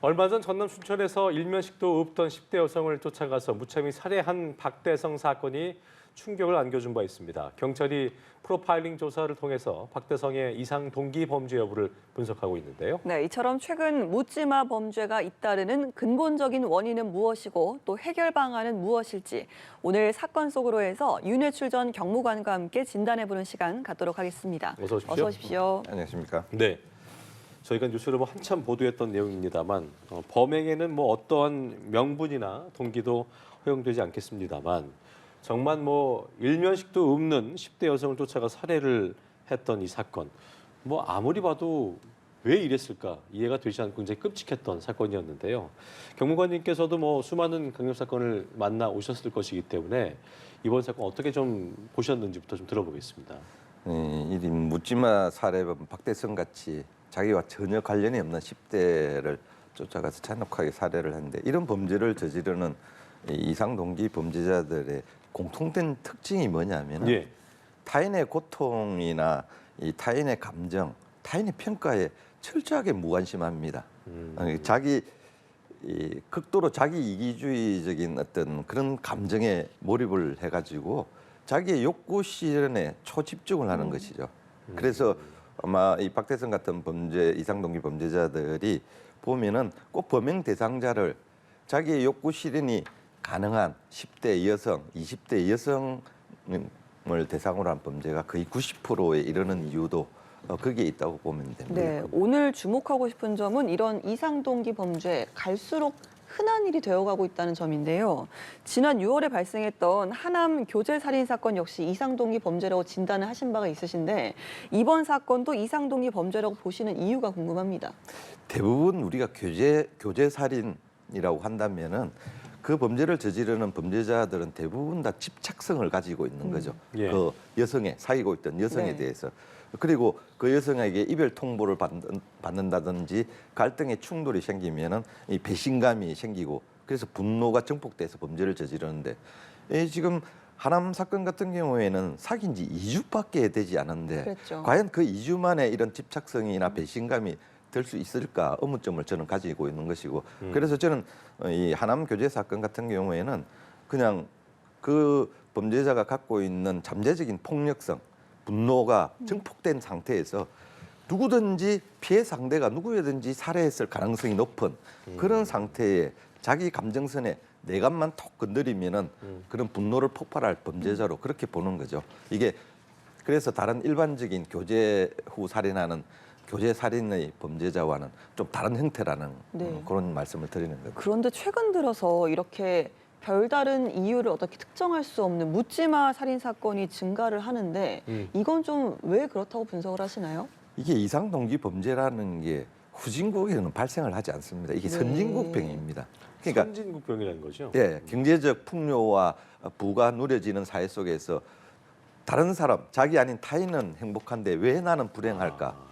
얼마 전 전남 춘천에서 일면식도 없던 10대 여성을 쫓아가서 무참히 살해한 박대성 사건이 충격을 안겨준 바 있습니다. 경찰이 프로파일링 조사를 통해서 박대성의 이상 동기 범죄 여부를 분석하고 있는데요. 네, 이처럼 최근 묻지마 범죄가 잇따르는 근본적인 원인은 무엇이고 또 해결 방안은 무엇일지 오늘 사건 속으로 해서 윤회출 전 경무관과 함께 진단해보는 시간 갖도록 하겠습니다. 어서 오십시오. 어서 오십시오. 안녕하십니까? 네. 저희가 뉴스로 한참 보도했던 내용입니다만 범행에는 어떠한 명분이나 동기도 허용되지 않겠습니다만 정말 일면식도 없는 10대 여성을 쫓아가 살해를 했던 이 사건 아무리 봐도 왜 이랬을까 이해가 되지 않고 굉장히 끔찍했던 사건이었는데요. 경무관님께서도 수많은 강력 사건을 만나 오셨을 것이기 때문에 이번 사건 어떻게 좀 보셨는지부터 좀 들어보겠습니다. 이 묻지마 살해범 박대성 같이 자기와 전혀 관련이 없는 10대를 쫓아가서 잔혹하게 살해를 했는데 이런 범죄를 저지르는 이상 동기 범죄자들의 공통된 특징이 뭐냐면 예. 타인의 고통이나 이 타인의 감정, 타인의 평가에 철저하게 무관심합니다. 자기 극도로 자기 이기주의적인 어떤 그런 감정에 몰입을 해가지고 자기의 욕구 실현에 초집중을 하는 것이죠. 그래서 아마 이 박대성 같은 이상 동기 범죄자들이 보면은 꼭 범행 대상자를 자기의 욕구 실현이 가능한 10대 여성, 20대 여성을 대상으로 한 범죄가 거의 90%에 이르는 이유도 거기에 있다고 보면 됩니다. 네, 오늘 주목하고 싶은 점은 이런 이상 동기 범죄 갈수록 흔한 일이 되어가고 있다는 점인데요. 지난 6월에 발생했던 하남 교제 살인 사건 역시 이상 동기 범죄라고 진단을 하신 바가 있으신데 이번 사건도 이상 동기 범죄라고 보시는 이유가 궁금합니다. 대부분 우리가 교제 살인이라고 한다면은 그 범죄를 저지르는 범죄자들은 대부분 다 집착성을 가지고 있는 거죠. 예. 그 여성에 사귀고 있던 여성에 네. 대해서. 그리고 그 여성에게 이별 통보를 받는다든지 갈등의 충돌이 생기면은 이 배신감이 생기고 그래서 분노가 증폭돼서 범죄를 저지르는데 지금 하남 사건 같은 경우에는 사귄 지 2주밖에 되지 않았는데 그랬죠. 과연 그 2주 만에 이런 집착성이나 배신감이 될 수 있을까 의문점을 저는 가지고 있는 것이고 그래서 저는 이 하남 교제 사건 같은 경우에는 그냥 그 범죄자가 갖고 있는 잠재적인 폭력성, 분노가 증폭된 상태에서 누구든지 피해 상대가 누구든지 살해했을 가능성이 높은 그런 상태에 자기 감정선에 내감만 톡 건드리면은 그런 분노를 폭발할 범죄자로 그렇게 보는 거죠. 이게 그래서 다른 일반적인 교제 후 살인하는 교제 살인의 범죄자와는 좀 다른 형태라는 네. 그런 말씀을 드리는 거죠. 그런데 최근 들어서 이렇게 별다른 이유를 어떻게 특정할 수 없는 묻지마 살인 사건이 증가를 하는데 이건 좀 왜 그렇다고 분석을 하시나요? 이게 이상 동기 범죄라는 게 후진국에는 발생을 하지 않습니다. 이게 네. 선진국병입니다. 그러니까 선진국병이라는 거죠. 예, 경제적 풍요와 부가 누려지는 사회 속에서 다른 사람, 자기 아닌 타인은 행복한데 왜 나는 불행할까?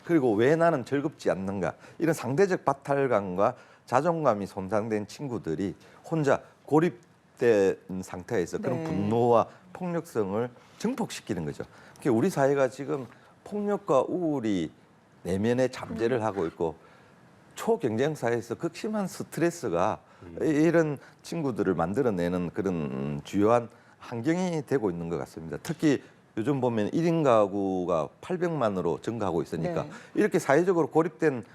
그리고 왜 나는 즐겁지 않는가? 이런 상대적 박탈감과 자존감이 손상된 친구들이 혼자 고립된 상태에서 그런 네. 분노와 폭력성을 증폭시키는 거죠. 그러니까 우리 사회가 지금 폭력과 우울이 내면에 잠재를 하고 있고 초경쟁 사회에서 극심한 스트레스가 이런 친구들을 만들어내는 그런 주요한 환경이 되고 있는 것 같습니다. 특히 요즘 보면 1인 가구가 800만으로 증가하고 있으니까 네. 이렇게 사회적으로 고립된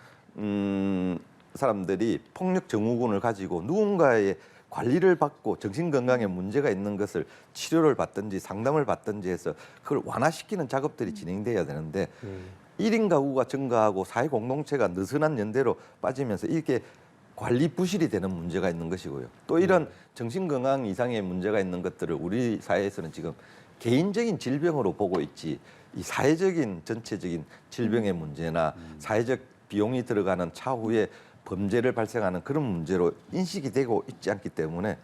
사람들이 폭력 증후군을 가지고 누군가의 관리를 받고 정신건강에 문제가 있는 것을 치료를 받든지 상담을 받든지 해서 그걸 완화시키는 작업들이 진행돼야 되는데 1인 가구가 증가하고 사회 공동체가 느슨한 연대로 빠지면서 이게 관리 부실이 되는 문제가 있는 것이고요. 또 이런 정신건강 이상의 문제가 있는 것들을 우리 사회에서는 지금 개인적인 질병으로 보고 있지 이 사회적인 전체적인 질병의 문제나 사회적 비용이 들어가는 차후에 범죄를 발생하는 그런 문제로 인식이 되고 있지 않기 때문에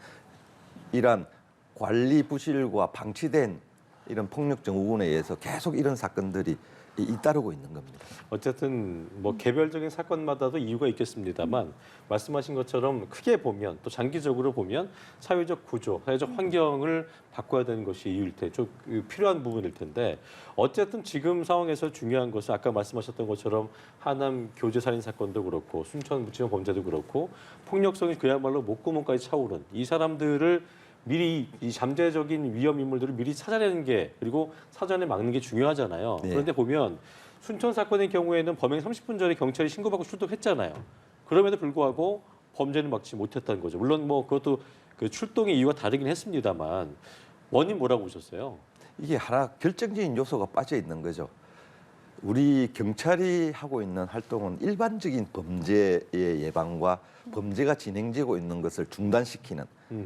이러한 관리 부실과 방치된 이런 폭력 증후군에 의해서 계속 이런 사건들이 잇따르고 있는 겁니다. 어쨌든 뭐 개별적인 사건마다도 이유가 있겠습니다만 말씀하신 것처럼 크게 보면 또 장기적으로 보면 사회적 구조, 사회적 환경을 바꿔야 되는 것이 이유일 테, 좀 필요한 부분일 텐데 어쨌든 지금 상황에서 중요한 것은 아까 말씀하셨던 것처럼 하남 교제 살인 사건도 그렇고 순천 묻지마 범죄도 그렇고 폭력성이 그야말로 목구멍까지 차오른 이 사람들을 미리 이 잠재적인 위험 인물들을 미리 찾아내는 게 그리고 사전에 막는 게 중요하잖아요. 네. 그런데 보면 순천 사건의 경우에는 범행 30분 전에 경찰이 신고받고 출동했잖아요. 그럼에도 불구하고 범죄는 막지 못했다는 거죠. 물론 뭐 그것도 그 출동의 이유가 다르긴 했습니다만 원인 뭐라고 보셨어요? 이게 하나 결정적인 요소가 빠져 있는 거죠. 우리 경찰이 하고 있는 활동은 일반적인 범죄의 예방과 범죄가 진행되고 있는 것을 중단시키는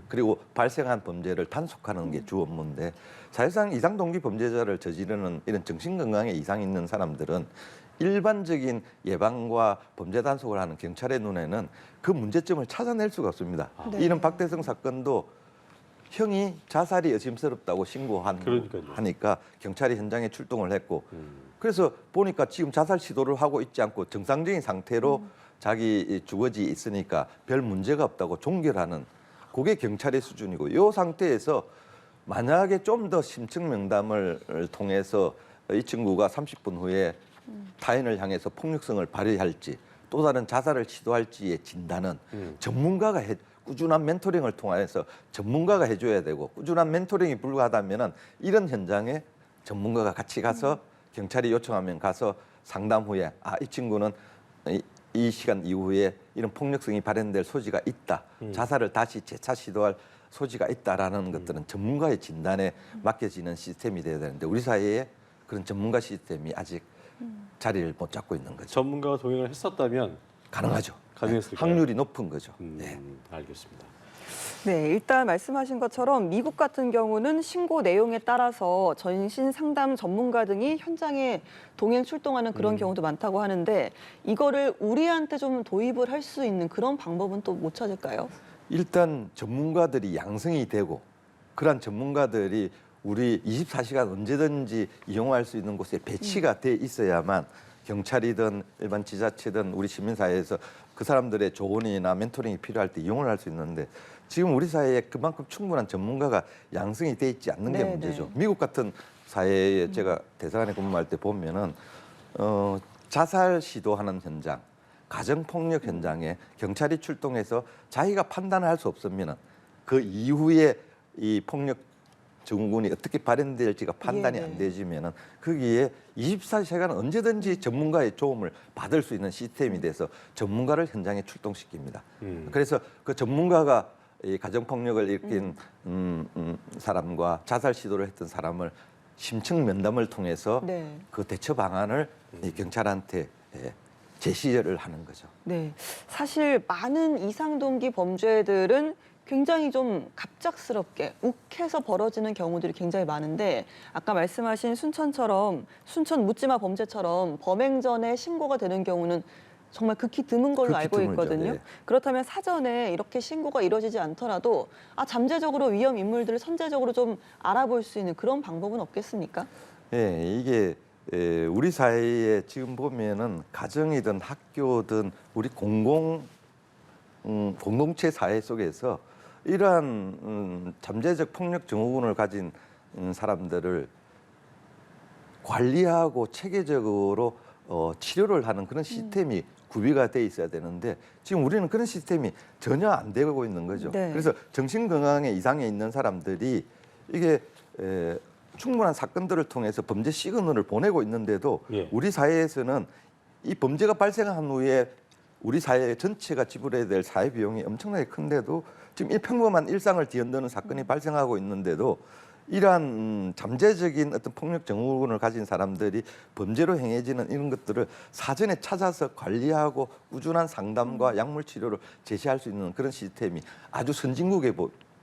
그리고 발생한 범죄를 단속하는 게 주 업무인데 사실상 이상 동기 범죄자를 저지르는 이런 정신건강에 이상이 있는 사람들은 일반적인 예방과 범죄 단속을 하는 경찰의 눈에는 그 문제점을 찾아낼 수가 없습니다. 네. 이런 박대성 사건도 형이 자살이 의심스럽다고 그러니까요. 하니까 경찰이 현장에 출동을 했고 그래서 보니까 지금 자살 시도를 하고 있지 않고 정상적인 상태로 자기 주거지에 있으니까 별 문제가 없다고 종결하는 그게 경찰의 수준이고 이 상태에서 만약에 좀 더 심층 명담을 통해서 이 친구가 30분 후에 타인을 향해서 폭력성을 발휘할지 또 다른 자살을 시도할지의 진단은 전문가가 꾸준한 멘토링을 통해서 전문가가 해줘야 되고 꾸준한 멘토링이 불가하다면은 이런 현장에 전문가가 같이 가서 경찰이 요청하면 가서 상담 후에 이 친구는 이 시간 이후에 이런 폭력성이 발현될 소지가 있다. 자살을 다시 재차 시도할 소지가 있다라는 것들은 전문가의 진단에 맡겨지는 시스템이 돼야 되는데 우리 사회에 그런 전문가 시스템이 아직 자리를 못 잡고 있는 거죠. 전문가가 동행을 했었다면 가능하죠. 가능했을까요? 확률이 높은 거죠. 네. 알겠습니다. 네, 일단 말씀하신 것처럼 미국 같은 경우는 신고 내용에 따라서 전신 상담 전문가 등이 현장에 동행 출동하는 그런 경우도 많다고 하는데 이거를 우리한테 좀 도입을 할 수 있는 그런 방법은 또 못 찾을까요? 일단 전문가들이 양성이 되고 그러한 전문가들이 우리 24시간 언제든지 이용할 수 있는 곳에 배치가 돼 있어야만 경찰이든 일반 지자체든 우리 시민사회에서 그 사람들의 조언이나 멘토링이 필요할 때 이용을 할 수 있는데 지금 우리 사회에 그만큼 충분한 전문가가 양성이 돼 있지 않는 게 네, 문제죠. 네. 미국 같은 사회에 제가 대사관에 근무할 때 보면은 자살 시도하는 현장, 가정폭력 현장에 경찰이 출동해서 자기가 판단을 할 수 없으면은 그 이후에 이 폭력 증후군이 어떻게 발현될지가 판단이 예, 네. 안 되지면은 거기에 24시간 언제든지 전문가의 도움을 받을 수 있는 시스템이 돼서 전문가를 현장에 출동시킵니다. 그래서 그 전문가가 이 가정폭력을 일으킨 사람과 자살 시도를 했던 사람을 심층 면담을 통해서 네. 그 대처 방안을 이 경찰한테 제시를 하는 거죠. 네, 사실 많은 이상 동기 범죄들은 굉장히 좀 갑작스럽게 욱해서 벌어지는 경우들이 굉장히 많은데 아까 말씀하신 순천처럼 순천 묻지마 범죄처럼 범행 전에 신고가 되는 경우는 정말 극히 드문 걸로 극히 알고 드물죠. 있거든요. 네. 그렇다면 사전에 이렇게 신고가 이루어지지 않더라도 잠재적으로 위험 인물들을 선제적으로 좀 알아볼 수 있는 그런 방법은 없겠습니까? 이게 우리 사회에 지금 보면은 가정이든 학교든 우리 공동체 사회 속에서 이러한 잠재적 폭력 증후군을 가진 사람들을 관리하고 체계적으로 치료를 하는 그런 시스템이 구비가 돼 있어야 되는데 지금 우리는 그런 시스템이 전혀 안 되고 있는 거죠. 네. 그래서 정신건강에 이상이 있는 사람들이 이게 충분한 사건들을 통해서 범죄 시그널을 보내고 있는데도 예. 우리 사회에서는 이 범죄가 발생한 후에 우리 사회 전체가 지불해야 될 사회 비용이 엄청나게 큰데도 지금 평범한 일상을 뒤흔드는 사건이 발생하고 있는데도 이러한 잠재적인 어떤 폭력 증후군을 가진 사람들이 범죄로 행해지는 이런 것들을 사전에 찾아서 관리하고 꾸준한 상담과 약물 치료를 제시할 수 있는 그런 시스템이 아주 선진국에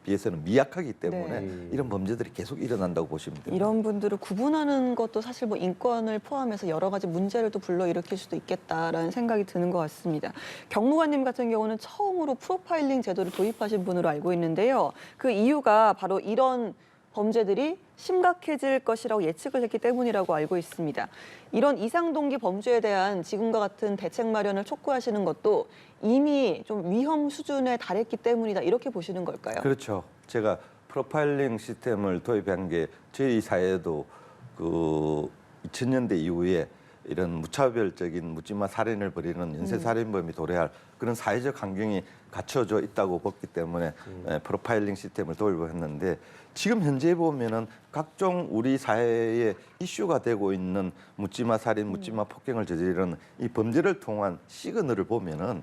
비해서는 미약하기 때문에 네. 이런 범죄들이 계속 일어난다고 보시면 됩니다. 이런 분들을 구분하는 것도 사실 뭐 인권을 포함해서 여러 가지 문제를 또 불러일으킬 수도 있겠다라는 생각이 드는 것 같습니다. 경무관님 같은 경우는 처음으로 프로파일링 제도를 도입하신 분으로 알고 있는데요. 그 이유가 바로 이런 범죄들이 심각해질 것이라고 예측을 했기 때문이라고 알고 있습니다. 이런 이상 동기 범죄에 대한 지금과 같은 대책 마련을 촉구하시는 것도 이미 좀 위험 수준에 달했기 때문이다 이렇게 보시는 걸까요? 그렇죠. 제가 프로파일링 시스템을 도입한 게 저희 사회에도 그 2000년대 이후에 이런 무차별적인 묻지마 살인을 벌이는 연쇄 살인범이 도래할 그런 사회적 환경이 갖춰져 있다고 봤기 때문에 프로파일링 시스템을 도입을 했는데 지금 현재 보면은 각종 우리 사회에 이슈가 되고 있는 묻지마 살인, 묻지마 폭행을 저지르는 이 범죄를 통한 시그널을 보면은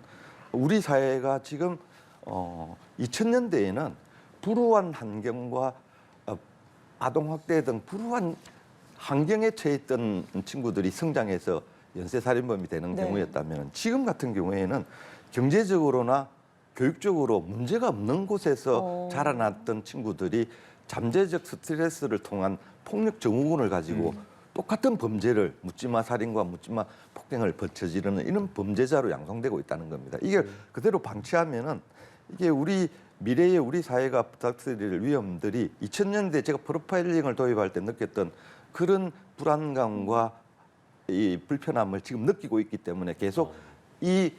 우리 사회가 지금 2000년대에는 불우한 환경과 아동 학대 등 불우한 환경에 처해있던 친구들이 성장해서 연쇄살인범이 되는 네. 경우였다면 지금 같은 경우에는 경제적으로나 교육적으로 문제가 없는 곳에서 자라났던 친구들이 잠재적 스트레스를 통한 폭력 증후군을 가지고 똑같은 범죄를 묻지마 살인과 묻지마 폭행을 저지르는 이런 범죄자로 양성되고 있다는 겁니다. 이게 그대로 방치하면은 이게 우리 미래의 우리 사회가 부닥칠 위험들이 2000년대 제가 프로파일링을 도입할 때 느꼈던 그런 불안감과 이 불편함을 지금 느끼고 있기 때문에 계속 이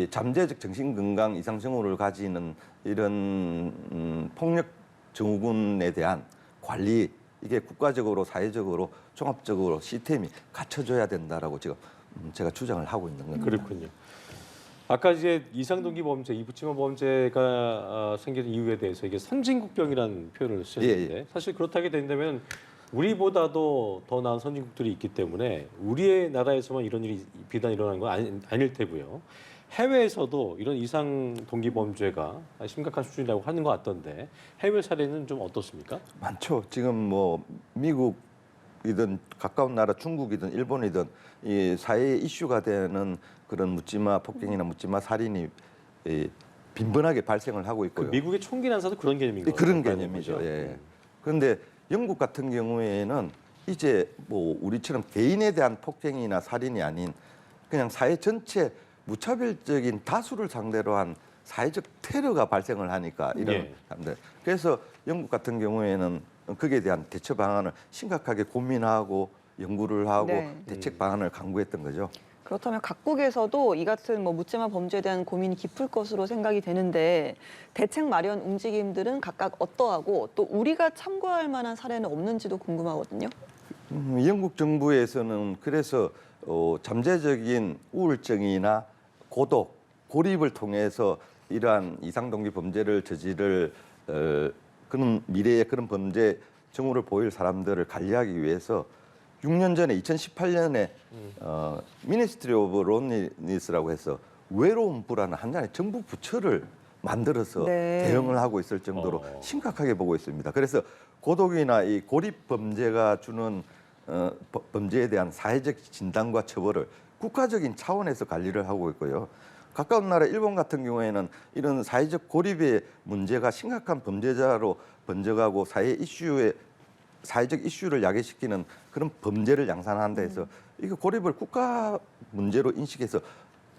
잠재적 정신건강 이상 징후를 가지는 이런 폭력 증후군에 대한 관리 이게 국가적으로 사회적으로 종합적으로 시스템이 갖춰져야 된다라고 지금 제가 주장을 하고 있는 겁니다. 그렇군요. 아까 이제 이상동기 범죄, 이 묻지마 범죄가 생긴 이유에 대해서 이게 선진국병이라는 표현을 쓰셨는데 예. 사실 그렇다게 된다면 우리보다도 더 나은 선진국들이 있기 때문에 우리의 나라에서만 이런 일이 비단 일어나는 건 아닐 테고요. 해외에서도 이런 이상 동기 범죄가 심각한 수준이라고 하는 것 같던데 해외 사례는 좀 어떻습니까? 많죠. 지금 뭐 미국이든 가까운 나라 중국이든 일본이든 이 사회의 이슈가 되는 그런 묻지마 폭행이나 묻지마 살인이 빈번하게 발생을 하고 그 있고요. 미국의 총기 난사도 그런 개념인 거죠. 그런 개념이죠. 예. 그런데 영국 같은 경우에는 이제 뭐 우리처럼 개인에 대한 폭행이나 살인이 아닌 그냥 사회 전체 무차별적인 다수를 상대로 한 사회적 테러가 발생을 하니까 이런 예. 사람들. 그래서 영국 같은 경우에는 거기에 대한 대처 방안을 심각하게 고민하고 연구를 하고 네. 대책 방안을 강구했던 거죠. 그렇다면 각국에서도 이 같은 뭐 묻지마 범죄에 대한 고민이 깊을 것으로 생각이 되는데 대책 마련 움직임들은 각각 어떠하고 또 우리가 참고할 만한 사례는 없는지도 궁금하거든요. 영국 정부에서는 그래서 잠재적인 우울증이나 고독, 고립을 통해서 이러한 이상동기 범죄를 저지를 그런 미래의 그런 범죄 증후를 보일 사람들을 관리하기 위해서 6년 전에 2018년에 미니스트리 오브 론리니스라고 해서 외로움 부라는 하나의 정부 부처를 만들어서 네. 대응을 하고 있을 정도로 심각하게 보고 있습니다. 그래서 고독이나 이 고립 범죄가 주는 범죄에 대한 사회적 진단과 처벌을 국가적인 차원에서 관리를 하고 있고요. 가까운 나라 일본 같은 경우에는 이런 사회적 고립의 문제가 심각한 범죄자로 번져가고 사회적 이슈를 야기시키는 그런 범죄를 양산한다 해서 이거 고립을 국가 문제로 인식해서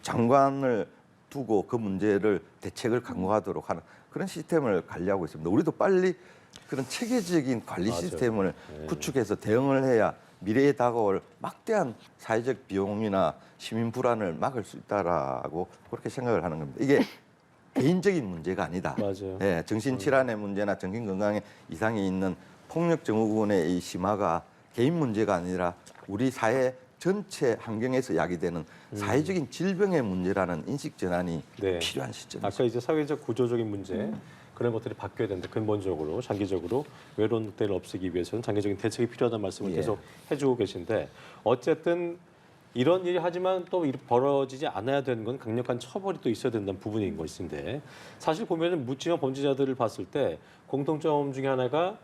장관을 두고 그 문제를 대책을 강구하도록 하는 그런 시스템을 관리하고 있습니다. 우리도 빨리 그런 체계적인 관리 맞아요. 시스템을 구축해서 대응을 해야 미래에 다가올 막대한 사회적 비용이나 시민 불안을 막을 수 있다라고 그렇게 생각을 하는 겁니다. 이게 개인적인 문제가 아니다. 맞아요. 예, 정신질환의 문제나 정신건강에 이상이 있는 폭력 증후군의 이 심화가 개인 문제가 아니라 우리 사회 전체 환경에서 야기되는 사회적인 질병의 문제라는 인식 전환이 네. 필요한 시점이죠. 아까 이제 사회적 구조적인 문제 그런 것들이 바뀌어야 된다. 근본적으로 장기적으로 외로운 늑대를 없애기 위해서는 장기적인 대책이 필요하다는 말씀을 예. 계속 해주고 계신데 어쨌든 이런 일이 하지만 또 벌어지지 않아야 되는 건 강력한 처벌이 또 있어야 된다는 부분인 것인데 사실 보면은 묻지마 범죄자들을 봤을 때 공통점 중에 하나가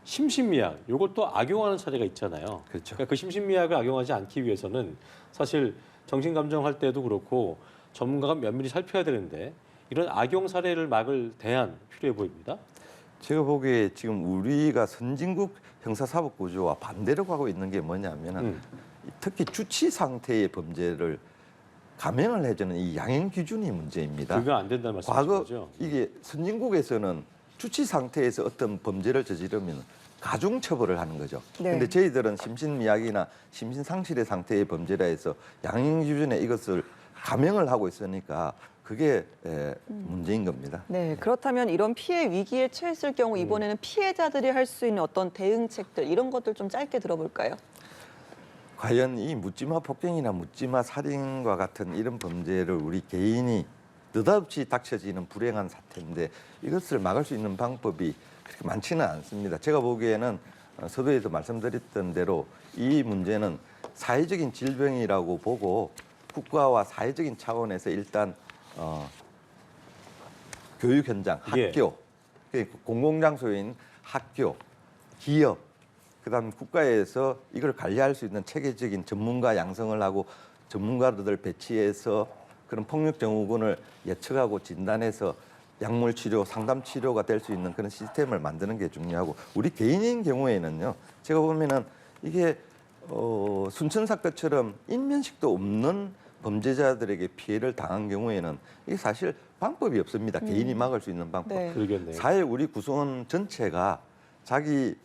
심신미약, 이걸 또 악용하는 사례가 있잖아요. 그렇죠. 그러니까 그 심신미약을 악용하지 않기 위해서는 사실 정신감정할 때도 그렇고 전문가가 면밀히 살펴야 되는데 이런 악용 사례를 막을 대안 필요해 보입니다. 제가 보기에 지금 우리가 선진국 형사사법 구조와 반대로 가고 있는 게 뭐냐면은 특히 주치 상태의 범죄를 감형을 해주는 이 양형 기준이 문제입니다. 그거 안 된다는 과거 말씀이시죠? 이게 선진국에서는 주치 상태에서 어떤 범죄를 저지르면 가중 처벌을 하는 거죠. 네. 근데 저희들은 심신미약이나 심신상실의 상태의 범죄라 해서 양형 기준에 이것을 감형을 하고 있으니까 그게 문제인 겁니다. 네, 그렇다면 이런 피해 위기에 처했을 경우 이번에는 피해자들이 할 수 있는 어떤 대응책들 이런 것들 좀 짧게 들어볼까요? 과연 이 묻지마 폭행이나 묻지마 살인과 같은 이런 범죄를 우리 개인이 느닷없이 닥쳐지는 불행한 사태인데 이것을 막을 수 있는 방법이 그렇게 많지는 않습니다. 제가 보기에는 서두에도 말씀드렸던 대로 이 문제는 사회적인 질병이라고 보고 국가와 사회적인 차원에서 일단 교육 현장, 예. 학교, 공공장소인 학교, 기업, 그다음 국가에서 이걸 관리할 수 있는 체계적인 전문가 양성을 하고 전문가들 배치해서 그런 폭력 증후군을 예측하고 진단해서 약물 치료, 상담 치료가 될 수 있는 그런 시스템을 만드는 게 중요하고 우리 개인인 경우에는요. 제가 보면은 이게 순천 사건처럼 인면식도 없는 범죄자들에게 피해를 당한 경우에는 이게 사실 방법이 없습니다. 개인이 막을 수 있는 방법. 네. 그러겠네요. 사회 우리 구성원 전체가 자기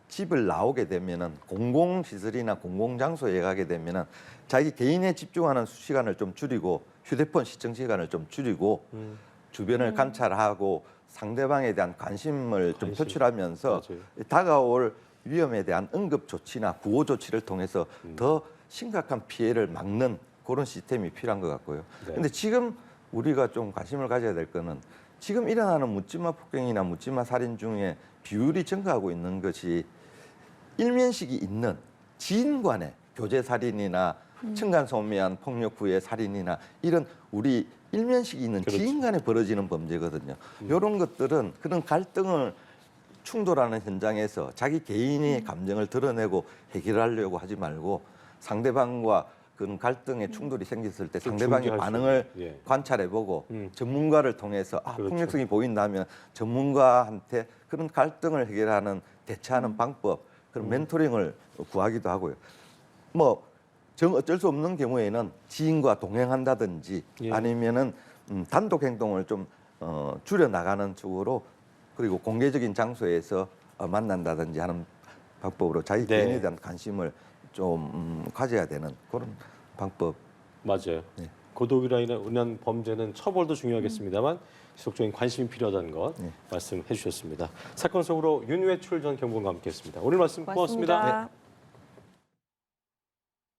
집을 나오게 되면은 공공시설이나 공공장소에 가게 되면은 자기 개인에 집중하는 시간을 좀 줄이고 휴대폰 시청 시간을 좀 줄이고 주변을 관찰하고 상대방에 대한 관심을 좀 관심. 표출하면서 맞아요. 다가올 위험에 대한 응급 조치나 구호 조치를 통해서 더 심각한 피해를 막는 그런 시스템이 필요한 것 같고요. 네. 근데 지금 우리가 좀 관심을 가져야 될 거는 지금 일어나는 묻지마 폭행이나 묻지마 살인 중에 비율이 증가하고 있는 것이 일면식이 있는 지인 간의 교제 살인이나 층간소음한 폭력 후의 살인이나 이런 우리 일면식이 있는 그렇죠. 지인 간에 벌어지는 범죄거든요. 이런 것들은 그런 갈등을 충돌하는 현장에서 자기 개인의 감정을 드러내고 해결하려고 하지 말고 상대방과 그런 갈등의 충돌이 생겼을 때 좀 상대방의 중재할 수 반응을 있는, 예. 관찰해보고 전문가를 통해서 그렇죠. 폭력성이 보인다면 전문가한테 그런 갈등을 해결하는 대처하는 방법 그런 멘토링을 구하기도 하고요. 뭐 어쩔 수 없는 경우에는 지인과 동행한다든지 예. 아니면은 단독 행동을 좀 줄여 나가는 쪽으로 그리고 공개적인 장소에서 만난다든지 하는 방법으로 자기 네. 개인에 대한 관심을 좀 가져야 되는 그런 방법. 맞아요. 네. 고독이라 인한 범죄는 처벌도 중요하겠습니다만 지속적인 관심이 필요하다는 것 네. 말씀해 주셨습니다. 사건 속으로 윤회출 전 경무관과 함께했습니다. 오늘 말씀 고맙습니다. 고맙습니다.